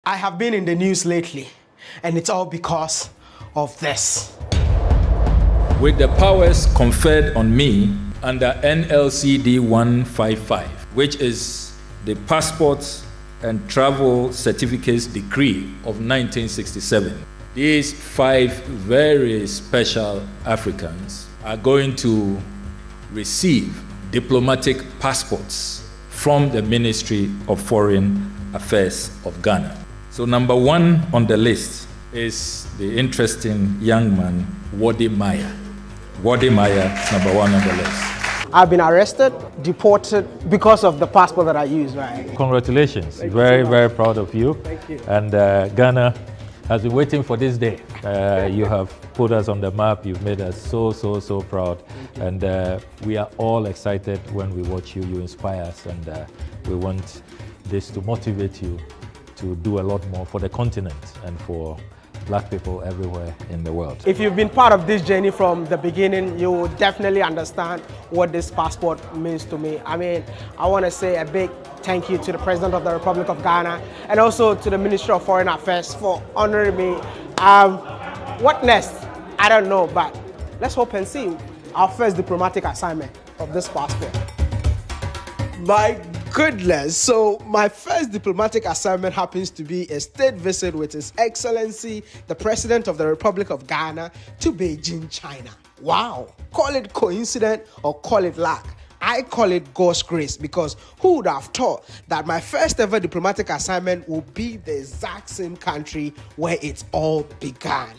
I have been in the news lately, and it's all because of this. With the powers conferred on me under NLCD 155, which is the Passports and Travel Certificates Decree of 1967, these 5 very special Africans are going to receive diplomatic passports from the Ministry of Foreign Affairs of Ghana. So number 1 on the list is the interesting young man, Wode Maya. Wode Maya is number 1 on the list. I've been arrested, deported because of the passport that I use, right? Congratulations. Very proud of you. Thank you. And Ghana has been waiting for this day. You have put us on the map. You've made us so proud. And we are all excited when we watch you. You inspire us, and we want this to motivate you to do a lot more for the continent and for Black people everywhere in the world. If you've been part of this journey from the beginning, you will definitely understand what this passport means to me. I mean, I want to say a big thank you to the President of the Republic of Ghana and also to the Ministry of Foreign Affairs for honoring me. What next? I don't know, but let's hope and see. Our first diplomatic assignment of this passport. My goodness, so my first diplomatic assignment happens to be a state visit with His Excellency, the President of the Republic of Ghana, to Beijing, China. Wow, call it coincidence or call it luck. I call it God's grace, because who would have thought that my first ever diplomatic assignment will be the exact same country where it all began.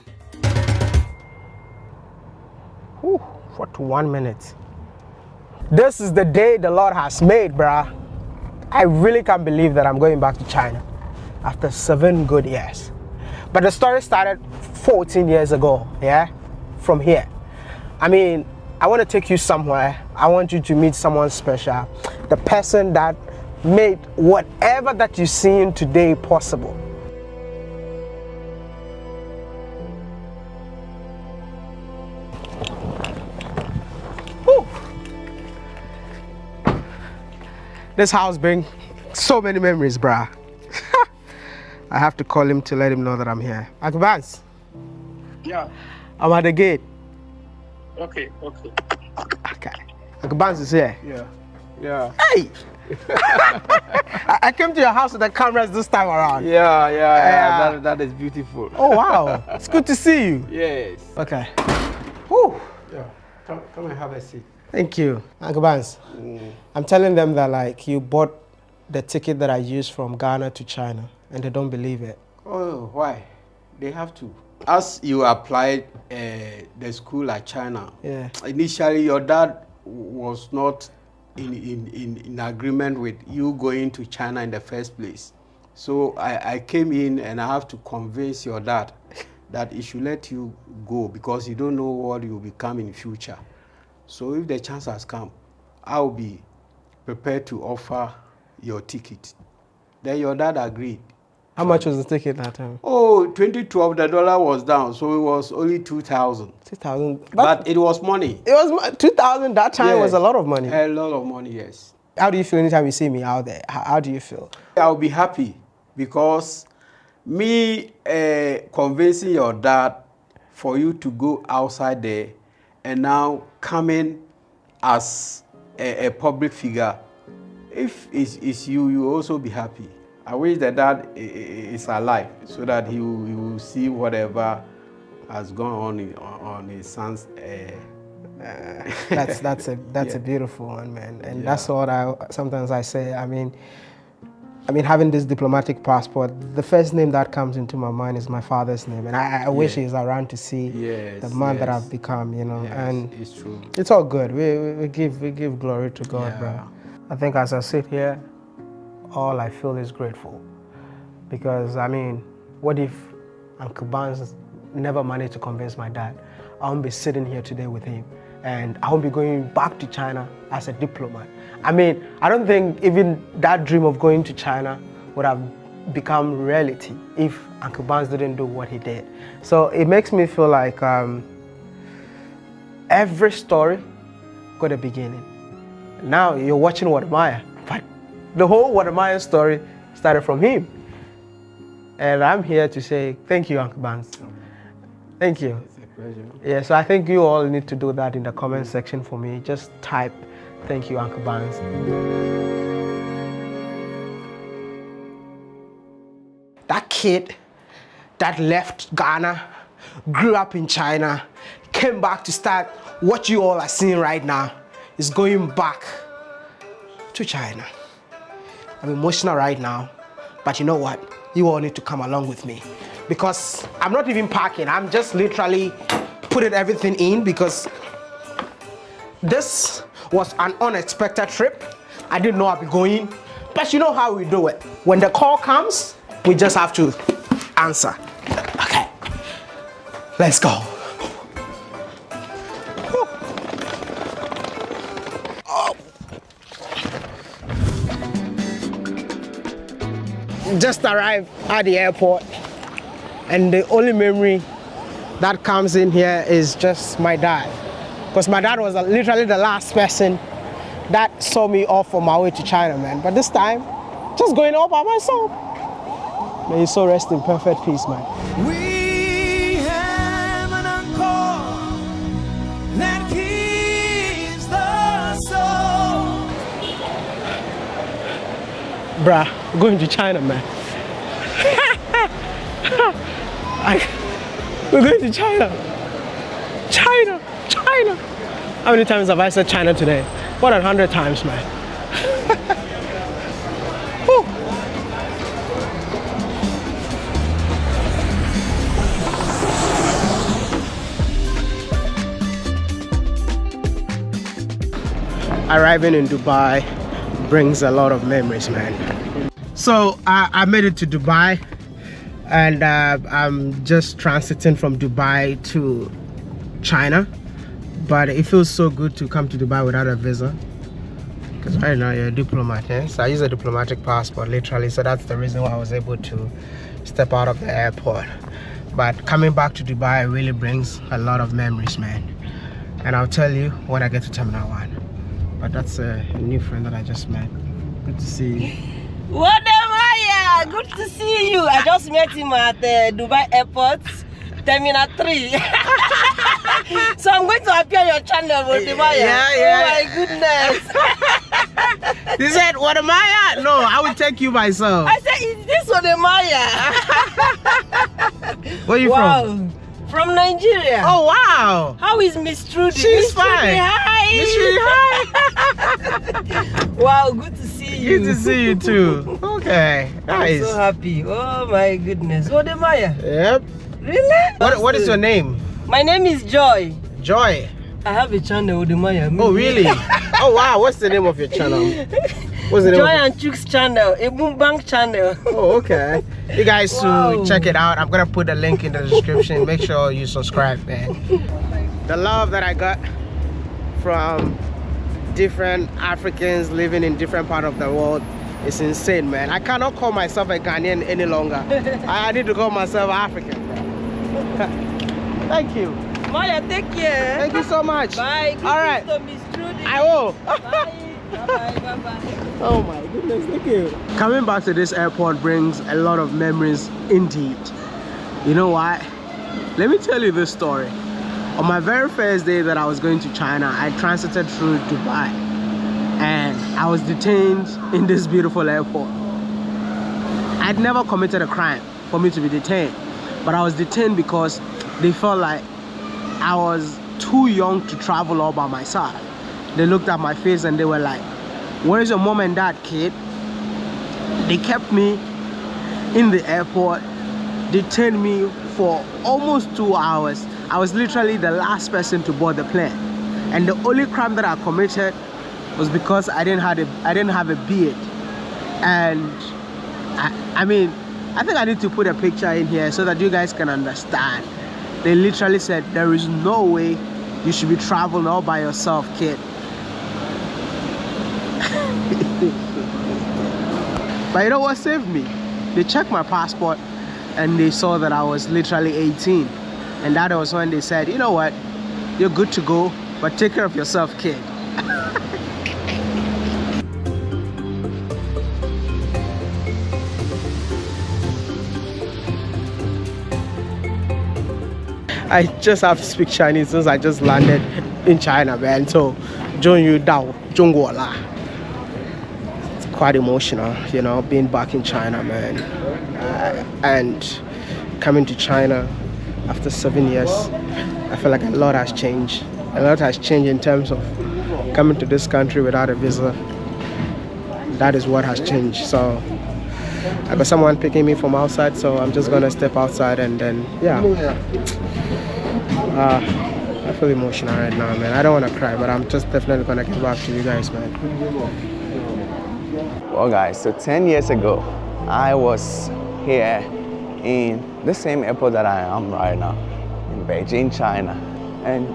41 minutes. This is the day the Lord has made, bruh. I really can't believe that I'm going back to China after 7 good years. But the story started 14 years ago, yeah, from here. I mean, I want to take you somewhere. I want you to meet someone special, the person that made whatever that you're seeing today possible. Whew. This house brings so many memories, bruh. I have to call him to let him know that I'm here. Akbans. Yeah. I'm at the gate. Okay. Okay. Akbans is here. Yeah. Hey! I came to your house with the cameras this time around. Yeah. That is beautiful. Oh, wow. It's good to see you. Yes. Okay. Whew. Yeah. Come and have a seat. Thank you. Uncle Bans, I'm telling them that like you bought the ticket that I used from Ghana to China, and they don't believe it. Oh, why? They have to. As you applied the school at China, Yeah. Initially your dad was not in agreement with you going to China in the first place. So I came in and I have to convince your dad that he should let you go, because you don't know what you will become in future. So if the chance has come, I'll be prepared to offer your ticket. Then your dad agreed. How much was the ticket that time? Oh, 2012, the dollar was down, so it was only 2,000. 2,000. But it was money. It was 2,000 that time. Yes. Was a lot of money. A lot of money, yes. How do you feel anytime you see me out there? How do you feel? I'll be happy, because me convincing your dad for you to go outside there and now coming as a public figure, if it's you, you also be happy. I wish that dad is alive so that he will see whatever has gone on his son's. That's a beautiful one, man, and that's what sometimes I say. I mean, having this diplomatic passport, the first name that comes into my mind is my father's name, and I wish he's around to see the man that I've become, you know. And it's true. It's all good. We give glory to God, bro. I think as I sit here, all I feel is grateful, because I mean, what if Uncle Barnes never managed to convince my dad? I won't be sitting here today with him, and I won't be going back to China as a diplomat. I mean, I don't think even that dream of going to China would have become reality if Uncle Barnes didn't do what he did. So it makes me feel like every story got a beginning. Now you're watching Wode Maya, but the whole Wode Maya story started from him. And I'm here to say thank you, Uncle Barnes. Thank you. It's a pleasure. Yeah, so I think you all need to do that in the comment section for me. Just type thank you, Uncle Barnes. That kid that left Ghana, grew up in China, came back to start what you all are seeing right now, is going back to China. I'm emotional right now, but you know what? You all need to come along with me because I'm not even packing. I'm just literally putting everything in because this was an unexpected trip. I didn't know I'd be going, but you know how we do it. When the call comes, we just have to answer. Okay, let's go. Just arrived at the airport, and the only memory that comes in here is just my dad, because my dad was literally the last person that saw me off on my way to China, man. But this time, just going all by myself. May his soul rest in perfect peace, man. We have an encore that keeps the soul. Bruh, I'm going to China, man. We're going to China. China, China. How many times have I said China today? More than 100 times, man. Whew. Arriving in Dubai brings a lot of memories, man. So I made it to Dubai, and I'm just transiting from Dubai to China, but it feels so good to come to Dubai without a visa, because right now you're a diplomat, eh? So I use a diplomatic passport literally, so that's the reason why I was able to step out of the airport. But coming back to Dubai really brings a lot of memories, man, and I'll tell you when I get to Terminal 1. But that's a new friend that I just met. Good to see you. Wode Maya, good to see you. I just met him at the Dubai airport, Terminal 3. So I'm going to appear on your channel, Wode Maya. Yeah. Oh my goodness. He said, Wode Maya? No, I will take you myself. I said, is this Wode Maya? Where are you from? From Nigeria. Oh, wow. How is Miss Trudy? She's Miss Trudy, fine. hi. Miss Trudy, hi. Wow, good to see you. Good to see you too. Okay, nice. I'm so happy. Oh my goodness. Wode Maya. Yep. Really? What is your name? My name is Joy. Joy. I have a channel, Wode Maya. Oh, really? Oh, wow. What's the name of your channel? What's the name Joy of and Chooks channel, a boom bank channel. Oh, okay. You guys Wow. should check it out. I'm gonna put the link in the description. Make sure you subscribe, man. The love that I got from different Africans living in different part of the world is insane, man. I cannot call myself a Ghanaian any longer. I need to call myself African, bro. Thank you. Maya, take care. Thank you so much. Bye. Good All right. to Miss Trudy. I will. Bye. Bye. Oh my goodness, thank you. Coming back to this airport brings a lot of memories indeed. You know why? Let me tell you this story. On my very first day that I was going to China, I transited through Dubai and I was detained in this beautiful airport. I'd never committed a crime for me to be detained, but I was detained because they felt like I was too young to travel all by myself. They looked at my face and they were like, "Where's your mom and dad, kid?" They kept me in the airport, detained me for almost 2 hours. I was literally the last person to board the plane, and the only crime that I committed was because I didn't have a beard. And I mean, I think I need to put a picture in here so that you guys can understand. They literally said, "There is no way you should be traveling all by yourself, kid." But you know what saved me? They checked my passport and they saw that I was literally 18, and that was when they said, "You know what, you're good to go, but take care of yourself, kid." I just have to speak Chinese since I just landed in China, man. So, Zhongyu Dao, Zhongguo La. It's quite emotional, you know, being back in China, man. And coming to China after 7 years, I feel like a lot has changed. A lot has changed in terms of coming to this country without a visa. That is what has changed. So I got someone picking me from outside, so I'm just gonna step outside and then, yeah. I feel emotional right now, man. I don't want to cry, but I'm just definitely gonna get back to you guys, man. Well, guys, so 10 years ago, I was here in the same airport that I am right now, in Beijing, China. And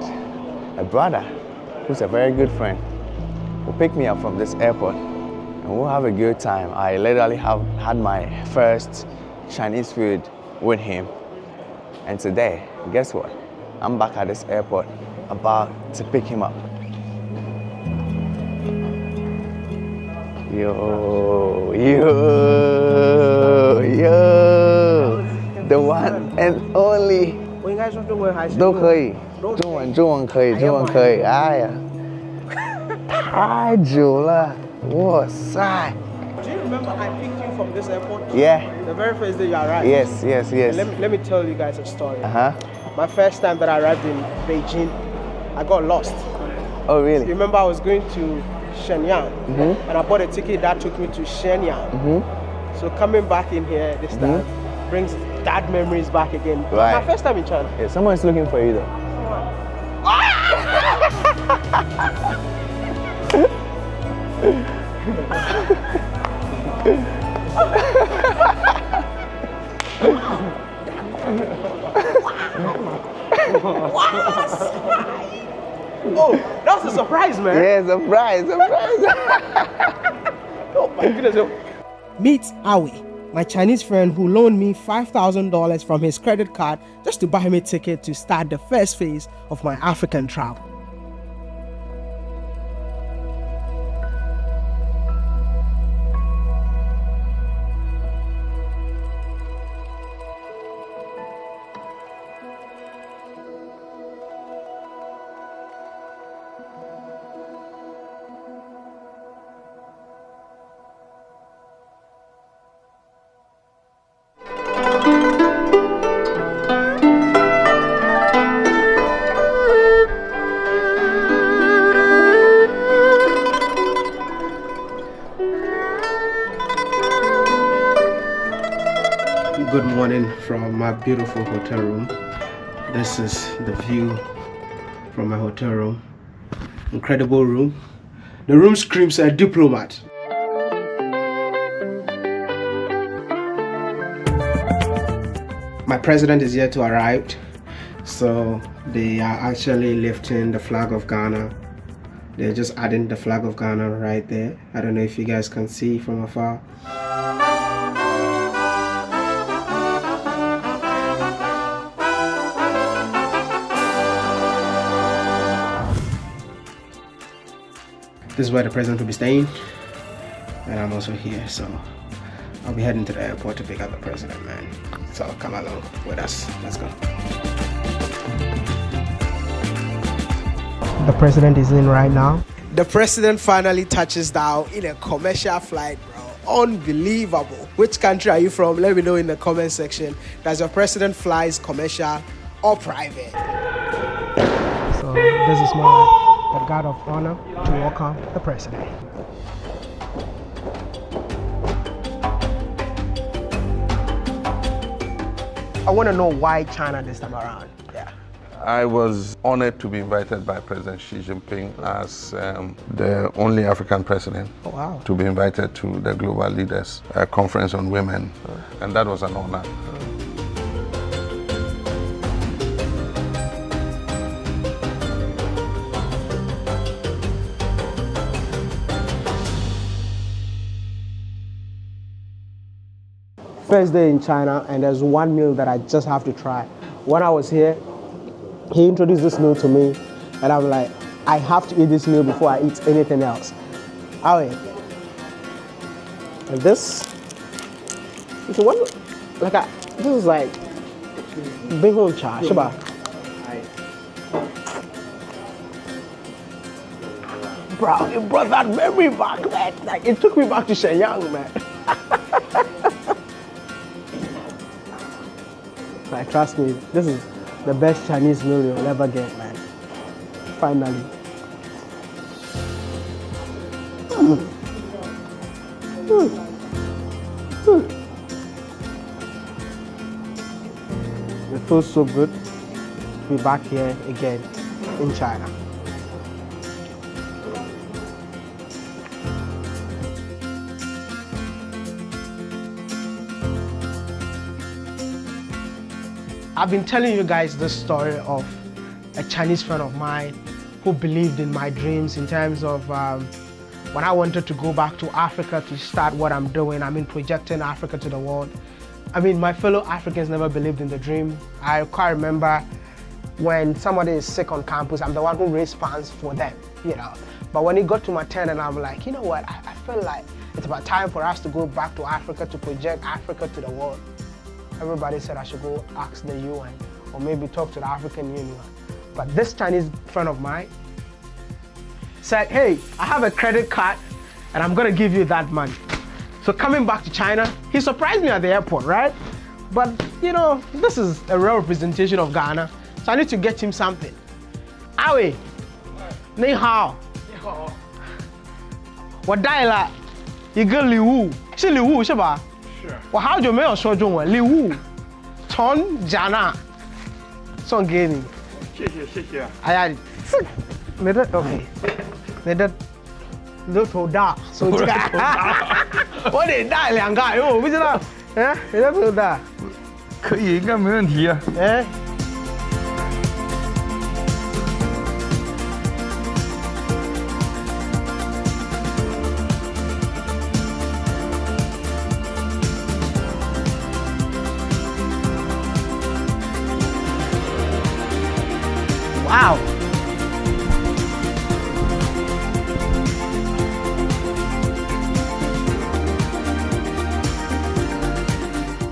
a brother, who's a very good friend, will pick me up from this airport and we'll have a good time. I literally have had my first Chinese food with him. And today, guess what? I'm back at this airport about to pick him up. Yo, the one and only. 我应该说中文还是都可以，中文可以，中文可以。哎呀，太久了，哇塞！ Do you remember I picked you from this airport? Yeah. The very first day you arrived. Yes. Let me tell you guys a story. Uh-huh. My first time that I arrived in Beijing, I got lost. Oh, really? You remember I was going to Shenyang, and I bought a ticket that took me to Shenyang. So coming back in here this time brings that memories back again. Right. My first time in China. Yeah, someone's looking for you though. Oh, that was a surprise, man. Yeah, surprise. Oh my goodness. Meet Aoi, my Chinese friend who loaned me $5,000 from his credit card just to buy me a ticket to start the first phase of my African travel. Good morning from my beautiful hotel room. This is the view from my hotel room. Incredible room. The room screams a diplomat. My president is yet to arrive, so they are actually lifting the flag of Ghana. They're just adding the flag of Ghana right there. I don't know if you guys can see from afar. This is where the president will be staying, and I'm also here, so I'll be heading to the airport to pick up the president, man. So come along with us. Let's go. The president is in right now. The president finally touches down in a commercial flight, bro. Unbelievable. Which country are you from? Let me know in the comment section. Does your president flies commercial or private? So this is the guard of honor to welcome the president. I want to know why China this time around. Yeah. I was honored to be invited by President Xi Jinping as the only African president to be invited to the Global Leaders Conference on Women, and that was an honor. First day in China, and there's one meal that I just have to try. When I was here, he introduced this meal to me, and I'm like, I have to eat this meal before I eat anything else. And this is one, this is like bihon cha, shiba. Bro, it brought that memory back, man. Like, it took me back to Shenyang, man. Like, trust me, this is the best Chinese meal you'll ever get, man. Finally. It feels so good to be back here again in China. I've been telling you guys this story of a Chinese friend of mine who believed in my dreams in terms of when I wanted to go back to Africa to start what I'm doing. I mean, projecting Africa to the world. I mean, my fellow Africans never believed in the dream. I quite remember when somebody is sick on campus, I'm the one who raised funds for them, you know. But when it got to my turn and I'm like, you know what, I feel like it's about time for us to go back to Africa to project Africa to the world. Everybody said I should go ask the UN or maybe talk to the African Union. But this Chinese friend of mine said, hey, I have a credit card and I'm gonna give you that money. So coming back to China, he surprised me at the airport, right? But you know, this is a real representation of Ghana, so I need to get him something. Awe, ni hao. 我带了一个礼物，是礼物是吧？ 我好久没有说中文，礼物从加拿大送给你。谢谢谢谢。哎呀，这你的 OK， 你的头头大，手机我得带2个，因为我不知道，哎，你的头大。可以，应该没问题啊。哎。 Wow.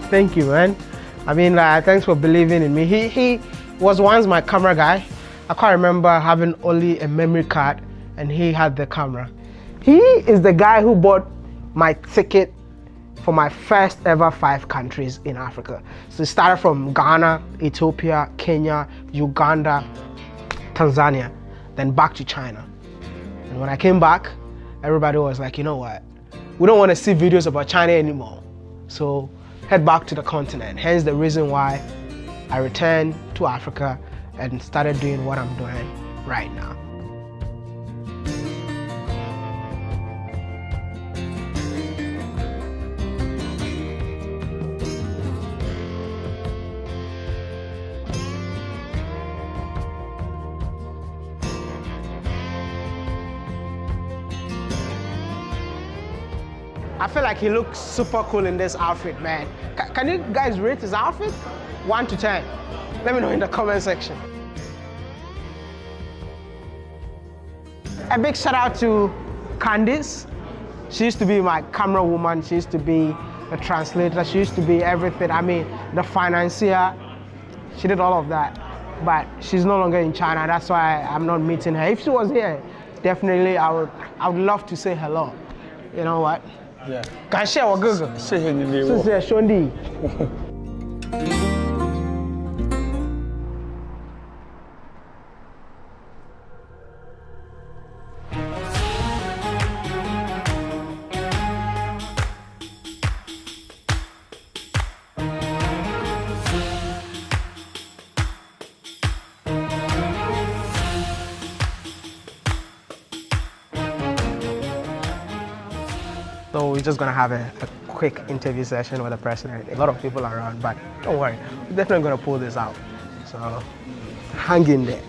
Thank you, man. I mean, thanks for believing in me. He was once my camera guy. I can't remember having only a memory card and he had the camera. He is the guy who bought my ticket for my first ever 5 countries in Africa. So it started from Ghana, Ethiopia, Kenya, Uganda, Tanzania, then back to China. And when I came back, everybody was like, you know what? We don't want to see videos about China anymore. So head back to the continent. Hence the reason why I returned to Africa and started doing what I'm doing right now. I feel like he looks super cool in this outfit, man. Can you guys rate his outfit? 1 to 10. Let me know in the comment section. A big shout out to Candice. She used to be my camera woman. She used to be the translator. She used to be everything. I mean, the financier. She did all of that. But she's no longer in China. That's why I'm not meeting her. If she was here, definitely I would love to say hello. You know what? Yeah. 感谢我哥哥。谢谢你礼物。谢谢兄弟。So we're just gonna have a quick interview session with the president. A lot of people are around, but don't worry, we're definitely gonna pull this out. So hang in there.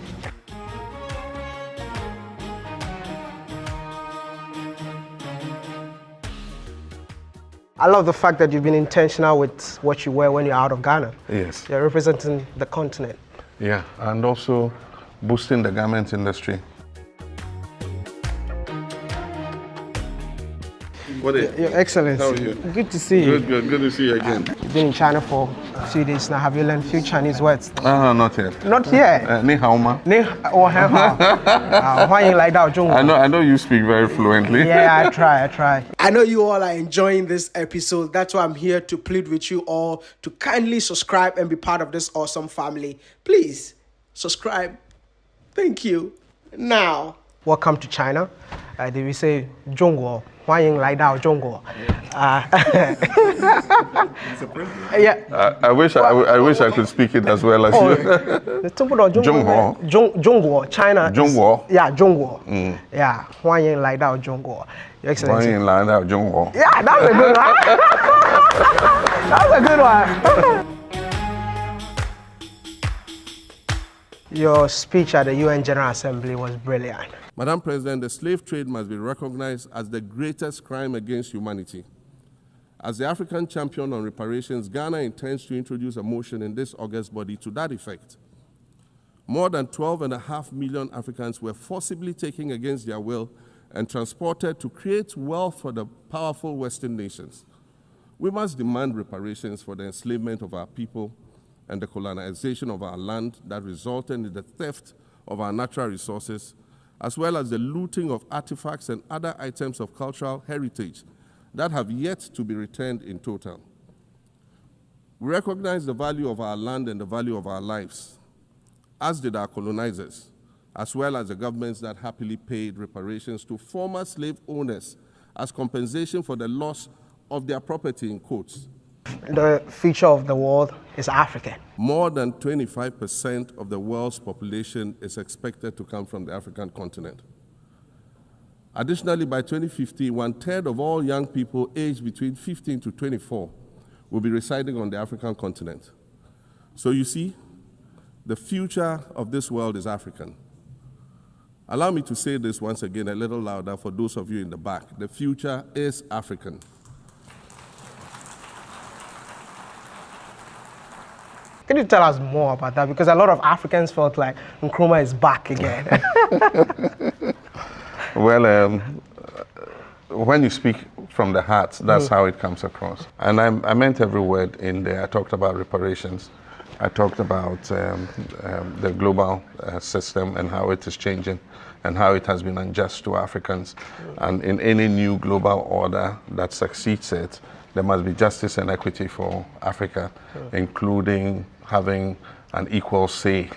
I love the fact that you've been intentional with what you wear when you're out of Ghana. Yes. You're representing the continent. Yeah, and also boosting the garment industry. Your Excellency. How are you? Good to see you. Good to see you again. You've been in China for a few days now. Have you learned a few Chinese words? Not yet. Not yet. Ni hao ma. I know you speak very fluently. Yeah, I try. I know you all are enjoying this episode. That's why I'm here to plead with you all to kindly subscribe and be part of this awesome family. Please subscribe. Thank you. Now, welcome to China. Did we say 中国? 欢迎来到中国. Yeah. I wish I could speak it as well as you. 中国 China. 中国. Yeah, 中国. Yeah. 欢迎来到中国. Your Excellency. 欢迎来到中国. Yeah, that's a good one. That's a good one. Your speech at the UN General Assembly was brilliant. Madam President, the slave trade must be recognized as the greatest crime against humanity. As the African champion on reparations, Ghana intends to introduce a motion in this August body to that effect. More than 12.5 million Africans were forcibly taken against their will and transported to create wealth for the powerful Western nations. We must demand reparations for the enslavement of our people and the colonization of our land that resulted in the theft of our natural resources, as well as the looting of artifacts and other items of cultural heritage that have yet to be returned in total. We recognize the value of our land and the value of our lives, as did our colonizers, as well as the governments that happily paid reparations to former slave owners as compensation for the loss of their property, in quotes. The future of the world is African. More than 25% of the world's population is expected to come from the African continent. Additionally, by 2050, 1/3 of all young people aged between 15 to 24 will be residing on the African continent. So you see, the future of this world is African. Allow me to say this once again a little louder for those of you in the back. The future is African. Can you tell us more about that? Because a lot of Africans felt like Nkrumah is back again. Well, when you speak from the heart, that's how it comes across. And I meant every word in there. I talked about reparations. I talked about the global system and how it is changing and how it has been unjust to Africans. And in any new global order that succeeds it, there must be justice and equity for Africa, including having an equal say,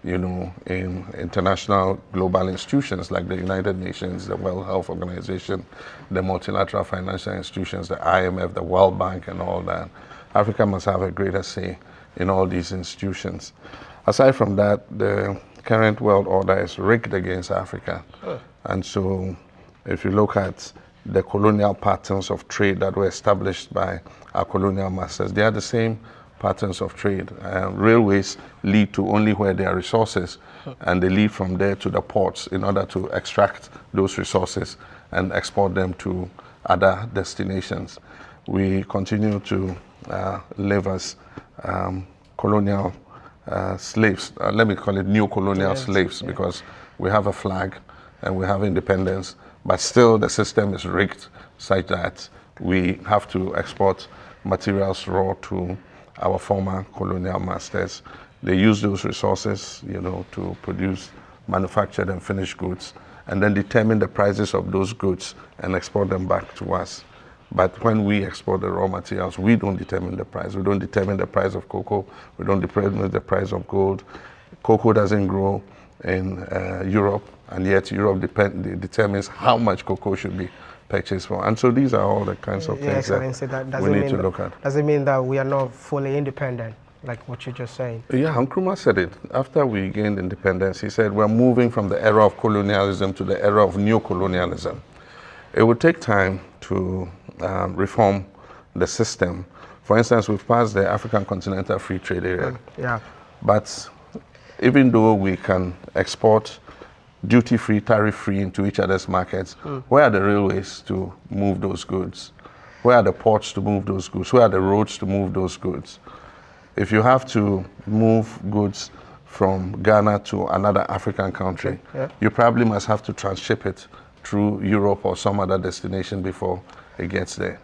you know, in international global institutions like the United Nations, the World Health Organization, the multilateral financial institutions, the IMF, the World Bank, and all that. Africa must have a greater say in all these institutions. Aside from that, the current world order is rigged against Africa. And so if you look at the colonial patterns of trade that were established by our colonial masters, they are the same patterns of trade. Railways lead to only where there are resources, and they lead from there to the ports in order to extract those resources and export them to other destinations. We continue to live as colonial slaves. Let me call it new colonial slaves, because we have a flag and we have independence, but still the system is rigged such that we have to export materials raw to our former colonial masters. They use those resources, you know, to produce manufactured and finished goods, and then determine the prices of those goods and export them back to us. But when we export the raw materials, we don't determine the price. We don't determine the price of cocoa. We don't determine the price of gold. Cocoa doesn't grow in Europe, and yet Europe determines how much cocoa should be purchased for. And so these are all the kinds of things that we need to look at. Does it mean that we are not fully independent, like what you're just saying? Yeah, Nkrumah said it. After we gained independence, he said we're moving from the era of colonialism to the era of neo-colonialism. It would take time to reform the system. For instance, we've passed the African Continental Free Trade Area. But even though we can export duty-free, tariff-free into each other's markets, where are the railways to move those goods? Where are the ports to move those goods? Where are the roads to move those goods? If you have to move goods from Ghana to another African country, you probably must have to transship it through Europe or some other destination before it gets there.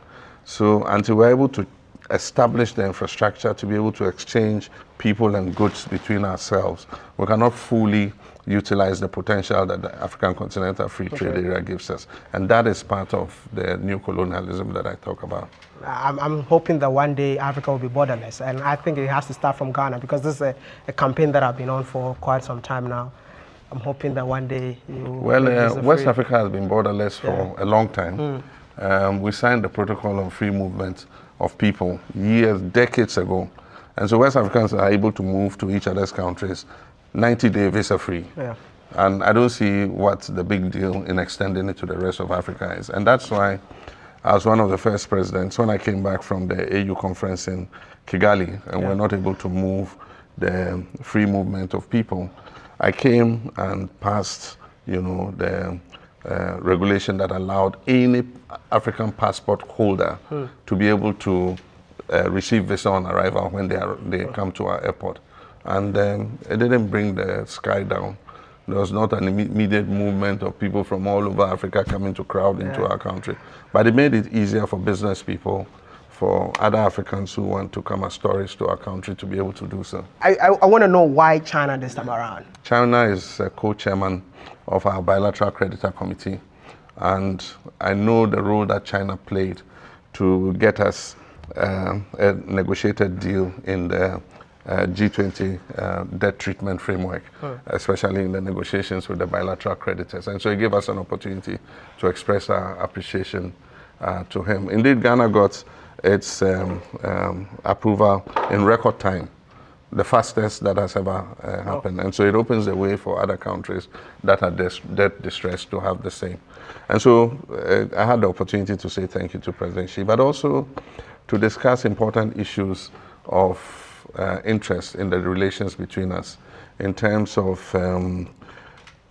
So until we're able to establish the infrastructure to be able to exchange people and goods between ourselves, we cannot fully utilize the potential that the African Continental Free Trade Area gives us. And that is part of the new colonialism that I talk about. I'm hoping that one day Africa will be borderless, and I think it has to start from Ghana, because this is a campaign that I've been on for quite some time now. I'm hoping that one day West Africa has been borderless for a long time. We signed the Protocol on Free Movement of People decades ago. And so West Africans are able to move to each other's countries 90-day visa free. And I don't see what the big deal in extending it to the rest of Africa is. And that's why I was one of the first presidents when I came back from the AU conference in Kigali, and we're not able to move the free movement of people. I came and passed, the regulation that allowed any African passport holder to be able to receive visa on arrival when they come to our airport. And it didn't bring the sky down. There was not an immediate movement of people from all over Africa coming to crowd into our country. But it made it easier for business people, for other Africans who want to come as tourists to our country to be able to do so. I want to know why China this time around. China is a co-chairman of our bilateral creditor committee, and I know the role that China played to get us a negotiated deal in the G20 debt treatment framework, especially in the negotiations with the bilateral creditors. And so it gave us an opportunity to express our appreciation to him. Indeed, Ghana got its approval in record time, the fastest that has ever happened. And so it opens the way for other countries that are debt distressed to have the same. And so I had the opportunity to say thank you to President Xi, but also to discuss important issues of interest in the relations between us in terms of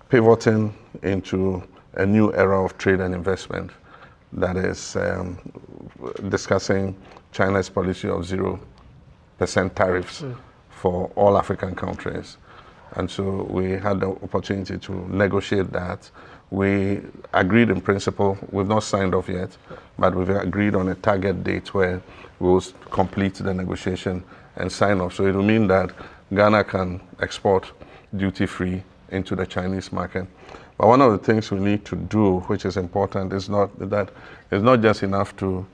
pivoting into a new era of trade and investment that is discussing China's policy of 0% tariffs for all African countries. And so we had the opportunity to negotiate that. We agreed in principle. We've not signed off yet, but we've agreed on a target date where we will complete the negotiation and sign off. So it will mean that Ghana can export duty-free into the Chinese market. But one of the things we need to do, which is important, is not that it's not just enough to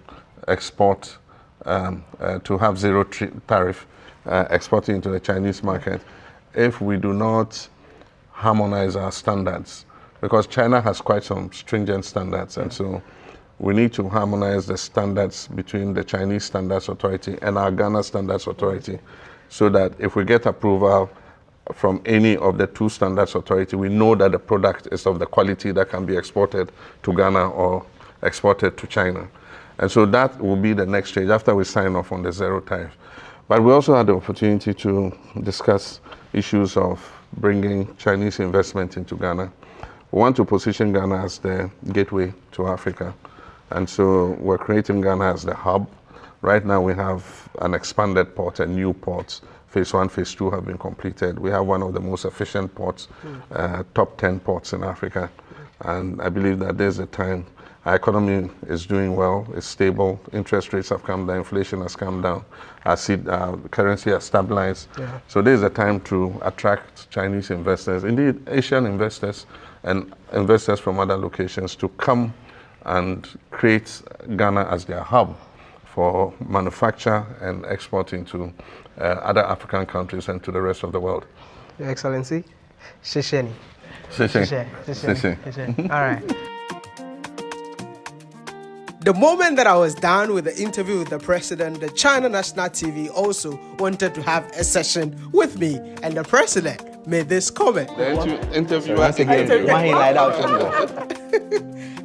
export, to have zero tariff exporting into the Chinese market if we do not harmonize our standards, because China has quite some stringent standards, and so we need to harmonize the standards between the Chinese Standards Authority and our Ghana Standards Authority, so that if we get approval from any of the two standards authority, we know that the product is of the quality that can be exported to Ghana or exported to China. And so that will be the next stage after we sign off on the zero tariff. But we also had the opportunity to discuss issues of bringing Chinese investment into Ghana. We want to position Ghana as the gateway to Africa. And so we're creating Ghana as the hub. Right now we have an expanded port and new ports. Phase 1, Phase 2 have been completed. We have one of the most efficient ports, top 10 ports in Africa. And I believe that there's a time. Our economy is doing well, it's stable, interest rates have come down, inflation has come down, our currency has stabilized. So there's a time to attract Chinese investors, indeed Asian investors and investors from other locations to come and create Ghana as their hub for manufacture and exporting to other African countries and to the rest of the world. Your Excellency, Shisheni. Shisheni. All right. The moment that I was done with the interview with the president, the China National TV also wanted to have a session with me, and the president made this comment. The interview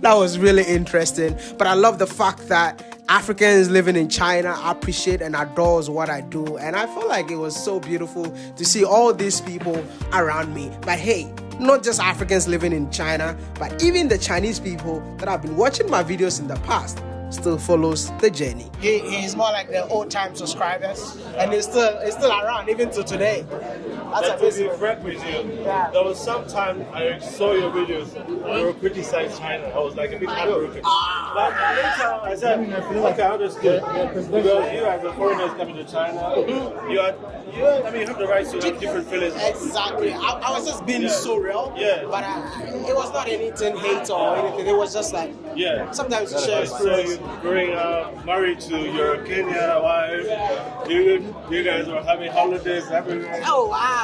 That was really interesting, but I love the fact that Africans living in China appreciate and adore what I do, and I feel like it was so beautiful to see all these people around me. But hey, not just Africans living in China, but even the Chinese people that have been watching my videos in the past still follows the journey. He's more like the old-time subscribers, and he's still around even to today. That's to be frank with you, there was some time I saw your videos, you were criticizing China. I was like a bit heartbroken. But later I said, okay, I understood. Because you as a foreigner coming to China, you have the right to have different feelings. Exactly. I was just being surreal. Yeah. But it was not anything hate or anything. It was just like, sometimes you share experience. So you growing up, married to your Kenyan wife, you guys were having holidays everywhere. Oh, wow.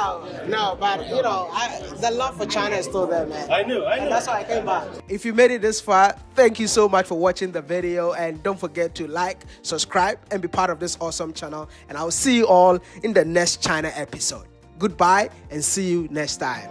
No, but the love for China is still there, man. I know. And that's why I came back. If you made it this far, thank you so much for watching the video, and don't forget to like, subscribe, and be part of this awesome channel. And I'll see you all in the next China episode. Goodbye, and see you next time.